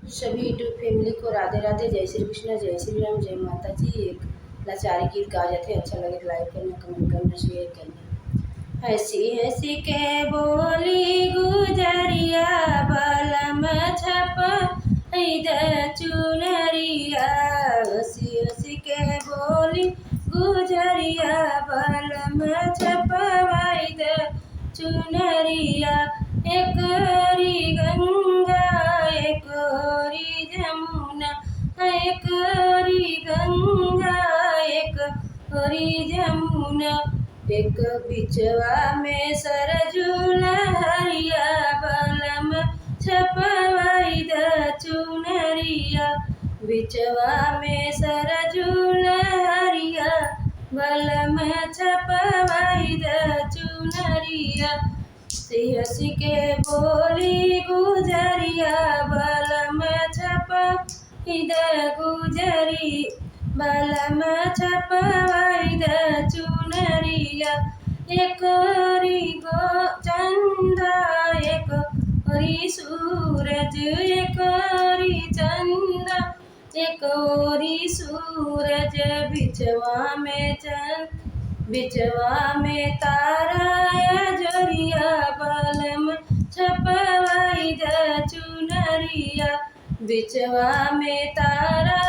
सभी YouTube family को राधे राधे, जय श्री कृष्ण, जय श्री राम, जय माता जी। एक लाचारी गीत गा जाते, अच्छा लगे तो लाइक करना, कमेंट करना, शेयर करना। हंसी हंसी के बोली गुजरिया, बलम छप चुनरिया। हंसी हंसी के बोली गुजरिया, बलम छप चुनरिया। एक गंगा एक जमुना, एक गंगा एक जमुना। एक बिचवा में सरजूला हरिया, बलम छपवाई चुनरिया। बिचवा में सरजूला हरिया, बलम छपवाई चुनरिया। हंसी के बोली गुजरिया, बलम छप गुजरी, बलम छप चुनरिया। एक गो चंदा एक सूरज, एक चंदा एक सूरज। बिचवा में बिचवा में तारा जोरिया, बलम छपवाई चुनरिया। बिचवा में तारा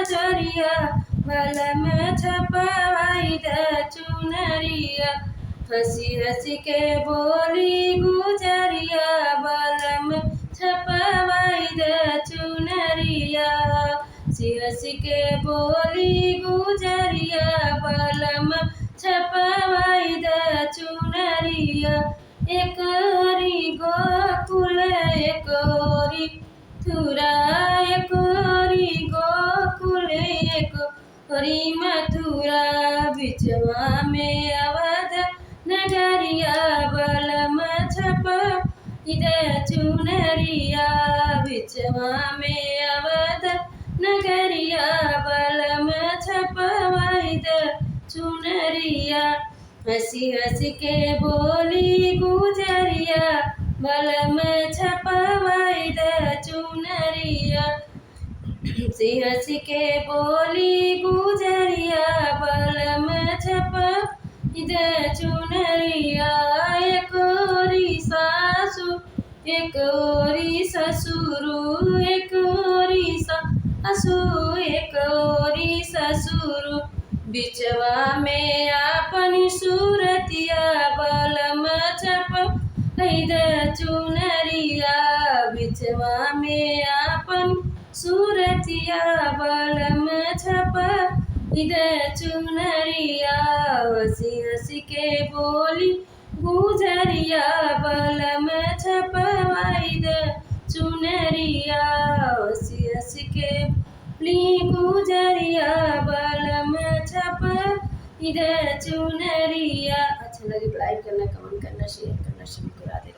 जोरिया, बलम छपवाई चुनरिया। हंसी हंसी के बोली गुजरिया, बलम छपवाई चुनरिया। हंसी हंसी के बोली गुजरिया, बलम छपवाई चुनरिया। एक गोकुल एक थुरा, एक गोकुल एक मथुरा। बिचवा में अवध नगरिया, बलम छप चुनरिया। बिचवा में अवध नगरिया, बलम छपवाई चुनरिया। हंसी हंसी के बोली गुजरिया, बलम छपवाई चुनरिया। हंसी हंसी के बोली गुजरिया, बलम छप चुनरिया। एक सासु एक ससुरु, एक सासु एक ससुरु। बिचवा में आपन सूरतिया, बलम छप चुनरिया। बिचवा में आपन सूरतिया, बलम छप चुनरिया। हंसी हंसी के बोली गुजरिया, बलम छपवाई चुनरिया। हंसी हंसी के गुजरिया, बलम छप चुनरिया। अच्छा लगे तो लाइक करना, कमेंट करना, शेयर करना। सभी को राधे।